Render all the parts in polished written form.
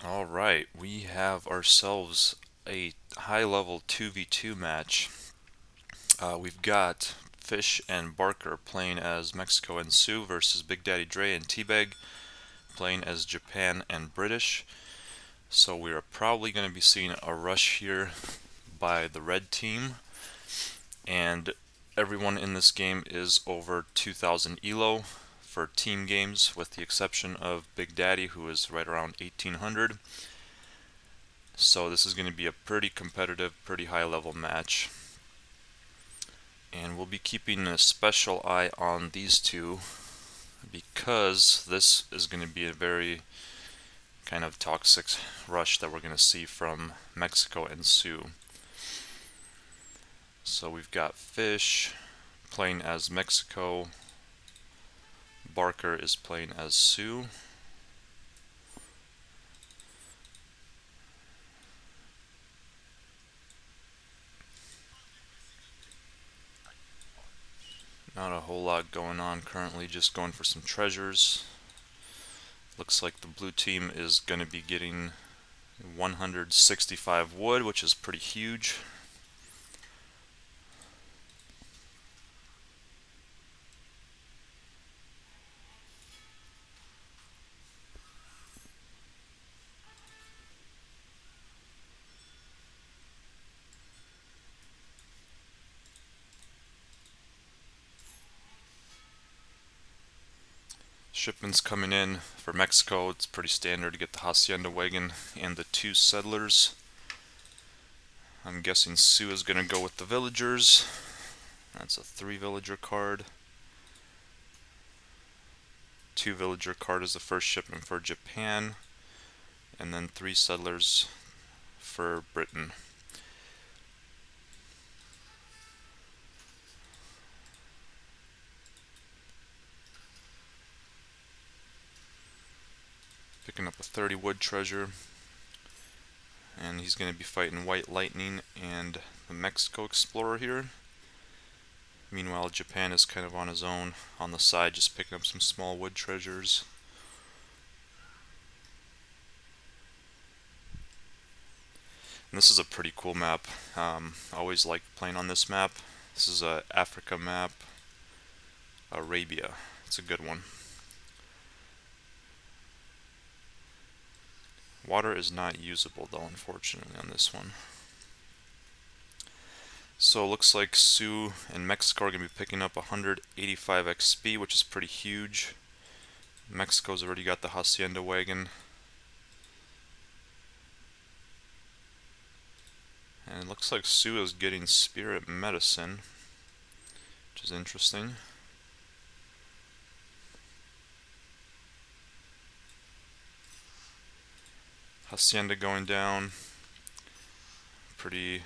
All right, we have ourselves a high-level 2v2 match. We've got Phish and Barker playing as Mexico and Sioux versus BigDaddyDre and Tbag playing as Japan and British. So we are probably going to be seeing a rush here by the red team, and everyone in this game is over 2000 elo for team games, with the exception of Big Daddy, who is right around 1800. So this is going to be a pretty competitive, pretty high level match. And we'll be keeping a special eye on these two because this is going to be a very kind of toxic rush that we're going to see from Mexico and Sioux. So we've got Phish playing as Mexico, Barker is playing as Sioux. Not a whole lot going on currently, just going for some treasures. Looks like the blue team is going to be getting 165 wood, which is pretty huge. Shipments coming in for Mexico. It's pretty standard to get the hacienda wagon and the two settlers. I'm guessing Sioux is going to go with the villagers. That's a 3 villager card. 2 villager card is the first shipment for Japan, and then 3 settlers for Britain. Picking up a 30 wood treasure, and he's going to be fighting White Lightning and the Mexico Explorer here. Meanwhile, Japan is kind of on his own on the side, just picking up some small wood treasures. And this is a pretty cool map. I always like playing on this map. This is a Africa map, Arabia. It's a good one. Water is not usable though, unfortunately, on this one. So it looks like Sioux and Mexico are going to be picking up 185 XP, which is pretty huge. Mexico's already got the hacienda wagon. And it looks like Sioux is getting spirit medicine, which is interesting. Hacienda going down. Pretty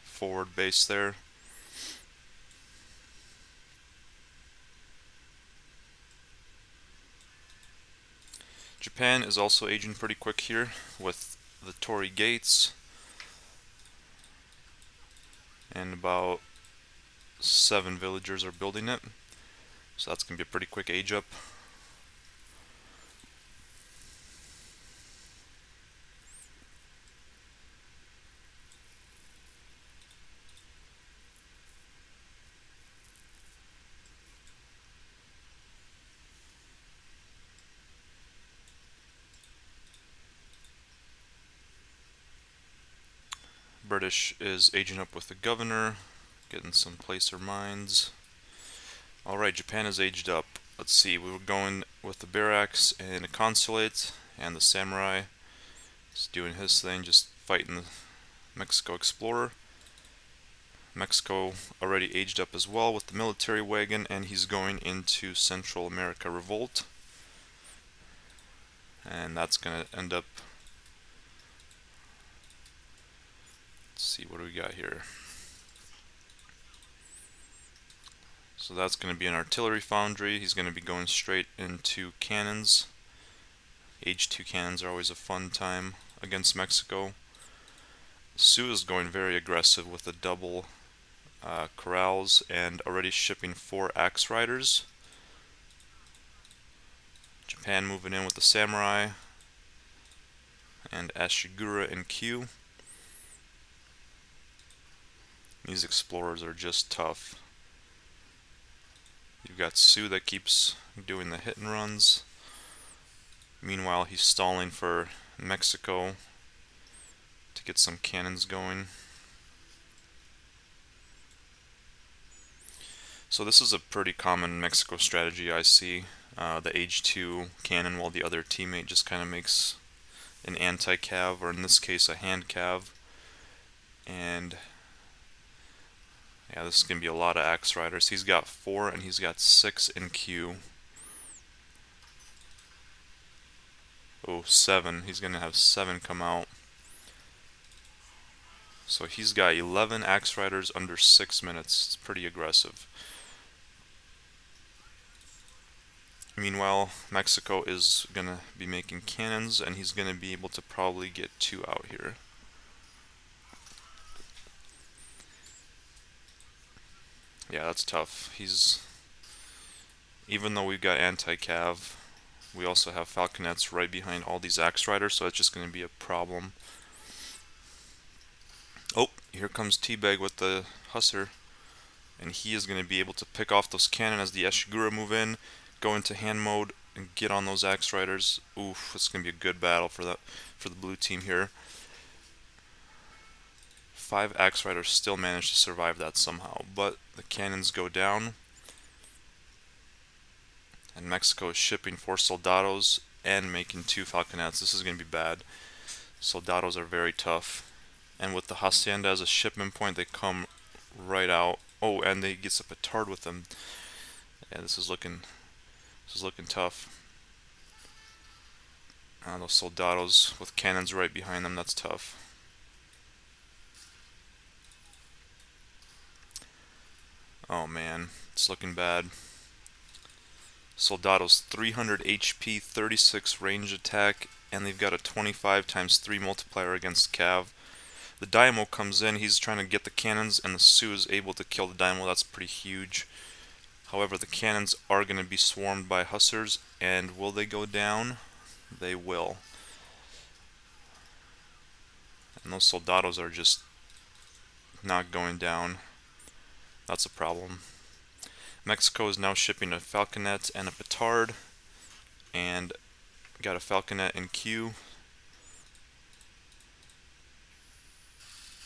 forward base there. Japan is also aging pretty quick here with the Torii Gates. And about 7 villagers are building it. So that's going to be a pretty quick age up. British is aging up with the governor, getting some placer mines. Alright, Japan is aged up. Let's see, we were going with the barracks and a consulate, and the samurai is doing his thing, just fighting the Mexico Explorer. Mexico already aged up as well with the military wagon, and he's going into Central America Revolt. And that's going to end up... Let's see, what do we got here? So that's going to be an artillery foundry. He's going to be going straight into cannons. H2 cannons are always a fun time against Mexico. Sioux is going very aggressive with the double corrals and already shipping 4 axe riders. Japan moving in with the samurai, and Ashigura in Q. These explorers are just tough. You've got Sue that keeps doing the hit and runs. Meanwhile, he's stalling for Mexico to get some cannons going. So this is a pretty common Mexico strategy I see. The Age 2 cannon while the other teammate just kind of makes an anti-cav, or in this case a hand cav. And yeah, this is going to be a lot of Axe Riders. He's got 4 and he's got 6 in queue. Oh, 7. He's going to have 7 come out. So he's got 11 Axe Riders under 6 minutes. It's pretty aggressive. Meanwhile, Mexico is going to be making cannons, and he's going to be able to probably get 2 out here. Yeah, that's tough. Even though we've got anti-cav, we also have falconets right behind all these Axe Riders, so it's just going to be a problem. Oh, here comes Tbag with the Hussar, and he is going to be able to pick off those cannon as the Eshigura move in, go into hand mode, and get on those Axe Riders. Oof, it's going to be a good battle for the blue team here. 5 Axe Riders still manage to survive that somehow, but the cannons go down. And Mexico is shipping 4 soldados and making 2 falconets. This is going to be bad. Soldados are very tough. And with the hacienda as a shipment point, they come right out. Oh, and they get a petard with them. Yeah, this is looking tough. Those soldados with cannons right behind them, that's tough. Oh man, it's looking bad. Soldados 300 HP, 36 range attack, and they've got a 25 times 3 multiplier against Cav. The Daimyo comes in, he's trying to get the cannons, and the Sioux is able to kill the Daimyo. That's pretty huge. However, the cannons are going to be swarmed by Hussars, and will they go down? They will. And those soldados are just not going down. That's a problem. Mexico is now shipping a falconet and a petard, and got a falconet in queue.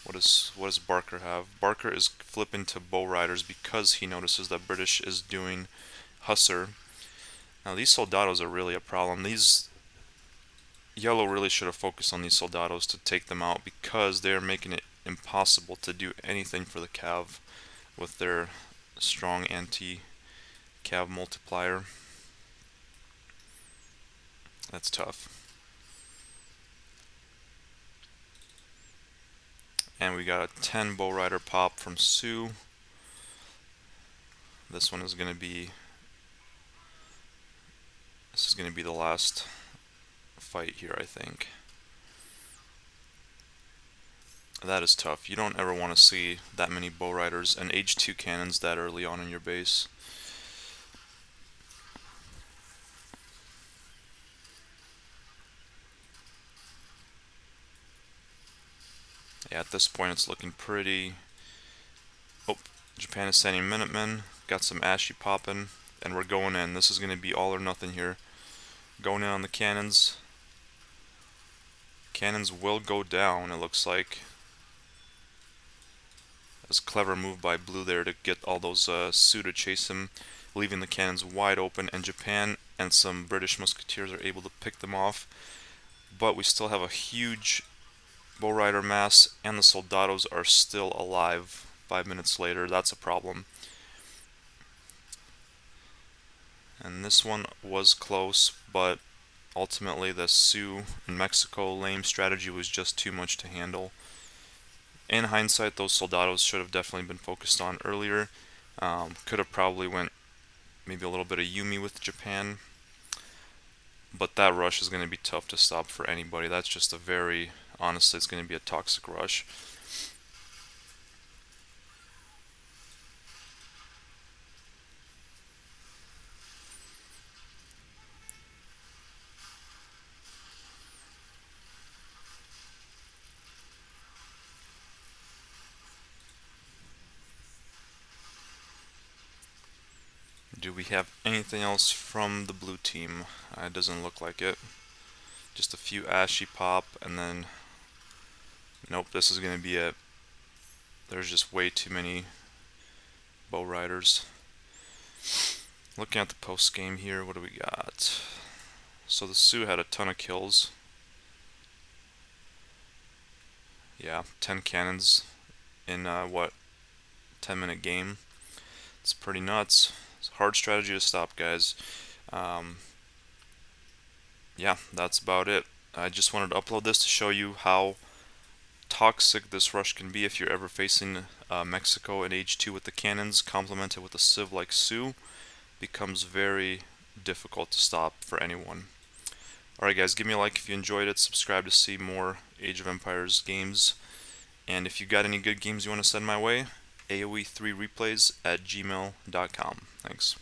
What does Barker have? Barker is flipping to bow riders because he notices that British is doing Hussar. Now these soldados are really a problem. Yellow really should have focused on these soldados to take them out, because they're making it impossible to do anything for the Cav with their strong anti-Cav multiplier. That's tough. And we got a 10 bow rider pop from Sioux. This is going to be the last fight here, I think. That is tough. You don't ever want to see that many bow riders and Age 2 cannons that early on in your base. Yeah, at this point it's looking pretty... Oh, Japan is sending Minutemen. Got some Ashy popping, and we're going in. This is going to be all or nothing here. Going in on the cannons. Cannons will go down, it looks like. That's a clever move by Blue there to get all those Sioux to chase him, leaving the cannons wide open, and Japan and some British musketeers are able to pick them off. But we still have a huge bow rider mass, and the soldados are still alive 5 minutes later. That's a problem. And this one was close, but ultimately the Sioux and Mexico lame strategy was just too much to handle. In hindsight, those soldados should have definitely been focused on earlier. Could have probably went maybe a little bit of Yumi with Japan, but that rush is going to be tough to stop for anybody. That's just honestly, it's going to be a toxic rush. Do we have anything else from the blue team? It doesn't look like it. Just a few Ashy Pop, and then nope, this is gonna be it. There's just way too many Bow Riders. Looking at the post game here, what do we got? So the Sioux had a ton of kills. Yeah, 10 cannons in what, 10-minute game. It's pretty nuts. It's a hard strategy to stop, guys. Yeah, that's about it. I just wanted to upload this to show you how toxic this rush can be if you're ever facing Mexico in Age 2 with the cannons, complemented with a civ like Sioux. Becomes very difficult to stop for anyone. Alright guys, give me a like if you enjoyed it, subscribe to see more Age of Empires games, and if you got any good games you want to send my way, AoE3replays@gmail.com. Thanks.